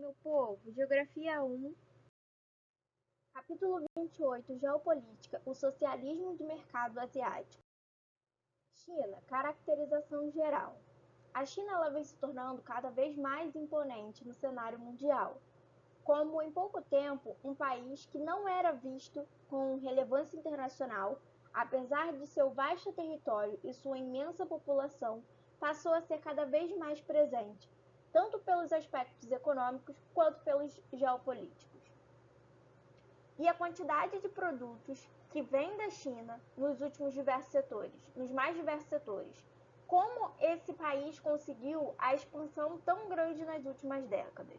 meu povo. Geografia 1, capítulo 28, Geopolítica, o socialismo de mercado asiático. China, caracterização geral. A China ela vem se tornando cada vez mais imponente no cenário mundial, como em pouco tempo um país que não era visto com relevância internacional, apesar de seu vasto território e sua imensa população, passou a ser cada vez mais presente, tanto pelos aspectos econômicos quanto pelos geopolíticos. E a quantidade de produtos que vem da China nos mais diversos setores. Como esse país conseguiu a expansão tão grande nas últimas décadas?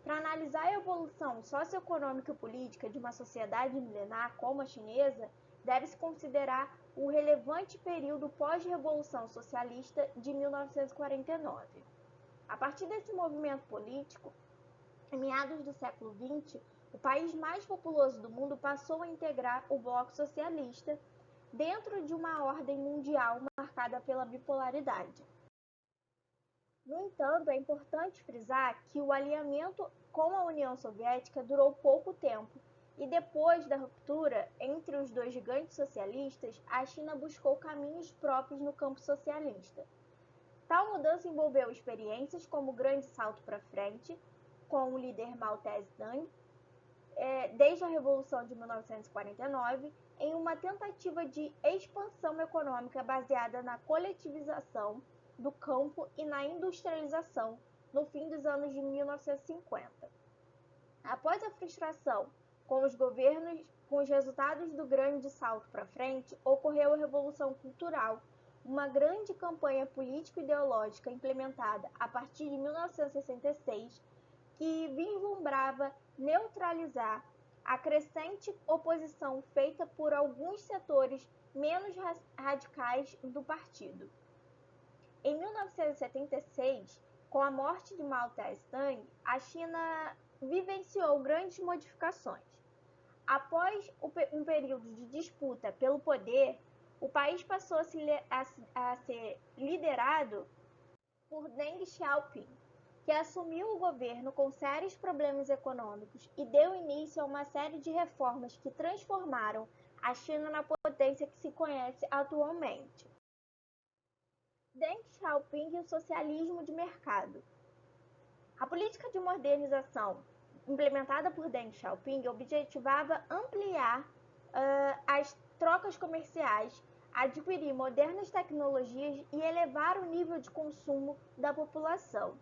Para analisar a evolução socioeconômica e política de uma sociedade milenar como a chinesa, deve-se considerar o relevante período pós-revolução socialista de 1949. A partir desse movimento político, em meados do século XX, o país mais populoso do mundo passou a integrar o bloco socialista dentro de uma ordem mundial marcada pela bipolaridade. No entanto, é importante frisar que o alinhamento com a União Soviética durou pouco tempo e depois da ruptura entre os dois gigantes socialistas, a China buscou caminhos próprios no campo socialista. Tal mudança envolveu experiências como o Grande Salto para Frente, com o líder Mao Tse-tung, desde a Revolução de 1949, em uma tentativa de expansão econômica baseada na coletivização do campo e na industrialização no fim dos anos de 1950. Após a frustração com os governos, com os resultados do Grande Salto para Frente, ocorreu a Revolução Cultural, uma grande campanha político-ideológica implementada a partir de 1966, que vislumbrava neutralizar a crescente oposição feita por alguns setores menos radicais do partido. Em 1976, com a morte de Mao Tse-tung, a China vivenciou grandes modificações. Após um período de disputa pelo poder, o país passou a ser liderado por Deng Xiaoping, que assumiu o governo com sérios problemas econômicos e deu início a uma série de reformas que transformaram a China na potência que se conhece atualmente. Deng Xiaoping e o socialismo de mercado. A política de modernização implementada por Deng Xiaoping objetivava ampliar as trocas comerciais, adquirir modernas tecnologias e elevar o nível de consumo da população.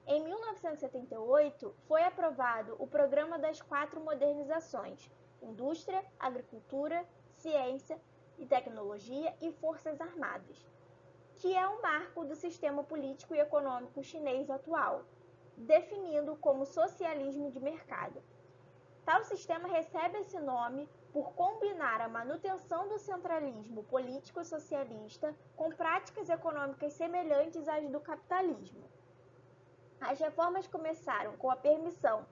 Em 1978, foi aprovado o Programa das 4 Modernizações: Indústria, Agricultura, Ciência e Tecnologia e Forças Armadas, que é o marco do sistema político e econômico chinês atual, definindo como socialismo de mercado. Tal sistema recebe esse nome por combinar a manutenção do centralismo político-socialista com práticas econômicas semelhantes às do capitalismo. As reformas começaram com a permissão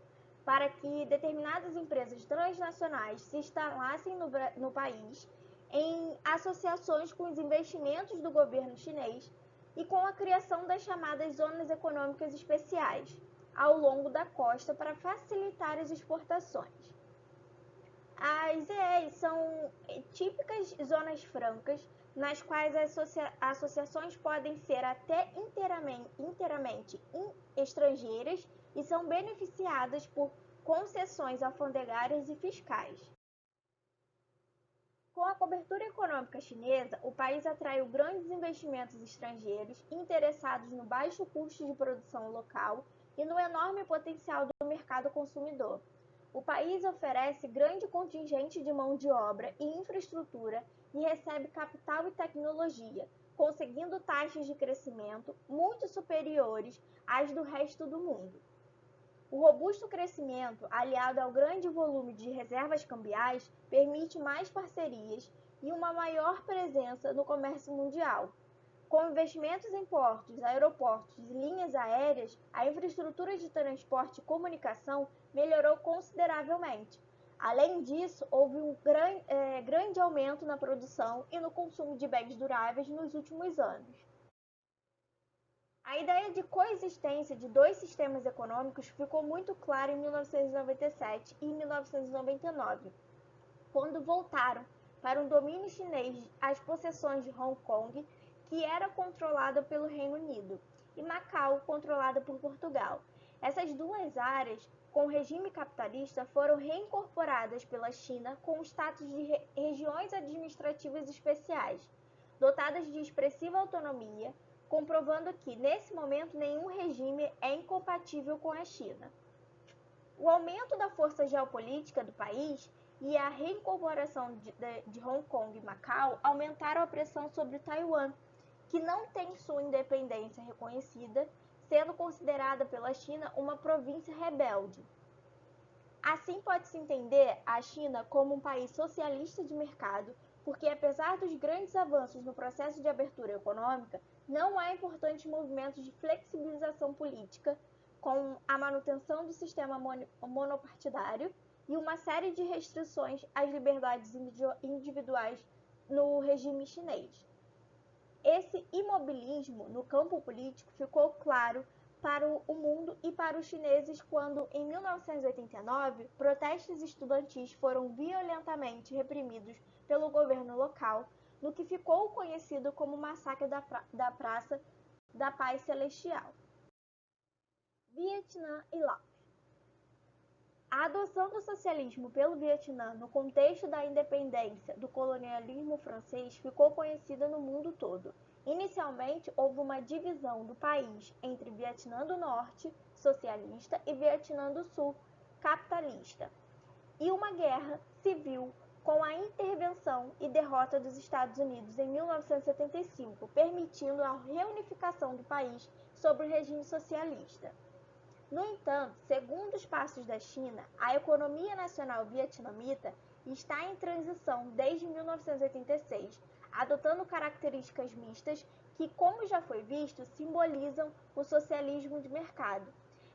para que determinadas empresas transnacionais se instalassem no país em associações com os investimentos do governo chinês e com a criação das chamadas zonas econômicas especiais ao longo da costa para facilitar as exportações. As ZEs são típicas zonas francas nas quais as associações podem ser até inteiramente estrangeiras e são beneficiadas por concessões alfandegárias e fiscais. Com a cobertura econômica chinesa, o país atraiu grandes investimentos estrangeiros interessados no baixo custo de produção local e no enorme potencial do mercado consumidor. O país oferece grande contingente de mão de obra e infraestrutura e recebe capital e tecnologia, conseguindo taxas de crescimento muito superiores às do resto do mundo. O robusto crescimento, aliado ao grande volume de reservas cambiais, permite mais parcerias e uma maior presença no comércio mundial. Com investimentos em portos, aeroportos e linhas aéreas, a infraestrutura de transporte e comunicação melhorou consideravelmente. Além disso, houve um grande aumento na produção e no consumo de bens duráveis nos últimos anos. A ideia de coexistência de dois sistemas econômicos ficou muito clara em 1997 e 1999, quando voltaram para um domínio chinês as possessões de Hong Kong, que era controlada pelo Reino Unido, e Macau, controlada por Portugal. Essas duas áreas, com regime capitalista, foram reincorporadas pela China com o status de regiões administrativas especiais, dotadas de expressiva autonomia, comprovando que, nesse momento, nenhum regime é incompatível com a China. O aumento da força geopolítica do país e a reincorporação de Hong Kong e Macau aumentaram a pressão sobre Taiwan, que não tem sua independência reconhecida, sendo considerada pela China uma província rebelde. Assim pode-se entender a China como um país socialista de mercado, porque apesar dos grandes avanços no processo de abertura econômica, não há importantes movimentos de flexibilização política, com a manutenção do sistema monopartidário e uma série de restrições às liberdades individuais no regime chinês. Esse imobilismo no campo político ficou claro para o mundo e para os chineses quando, em 1989, protestos estudantis foram violentamente reprimidos pelo governo local, no que ficou conhecido como Massacre da Praça da Paz Celestial. Vietnã e Laos. A adoção do socialismo pelo Vietnã no contexto da independência do colonialismo francês ficou conhecida no mundo todo. Inicialmente, houve uma divisão do país entre Vietnã do Norte, socialista, e Vietnã do Sul, capitalista, e uma guerra civil com a intervenção e derrota dos Estados Unidos em 1975, permitindo a reunificação do país sob o regime socialista. No entanto, segundo os passos da China, a economia nacional vietnamita está em transição desde 1986, adotando características mistas que, como já foi visto, simbolizam o socialismo de mercado.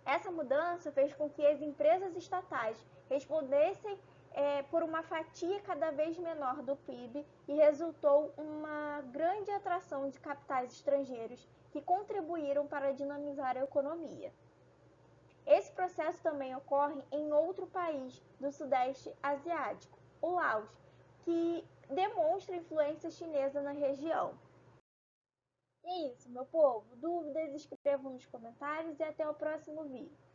Essa mudança fez com que as empresas estatais respondessem por uma fatia cada vez menor do PIB e resultou uma grande atração de capitais estrangeiros que contribuíram para dinamizar a economia. Esse processo também ocorre em outro país do Sudeste Asiático, o Laos, que demonstra influência chinesa na região. E é isso, meu povo. Dúvidas, escrevam nos comentários e até o próximo vídeo.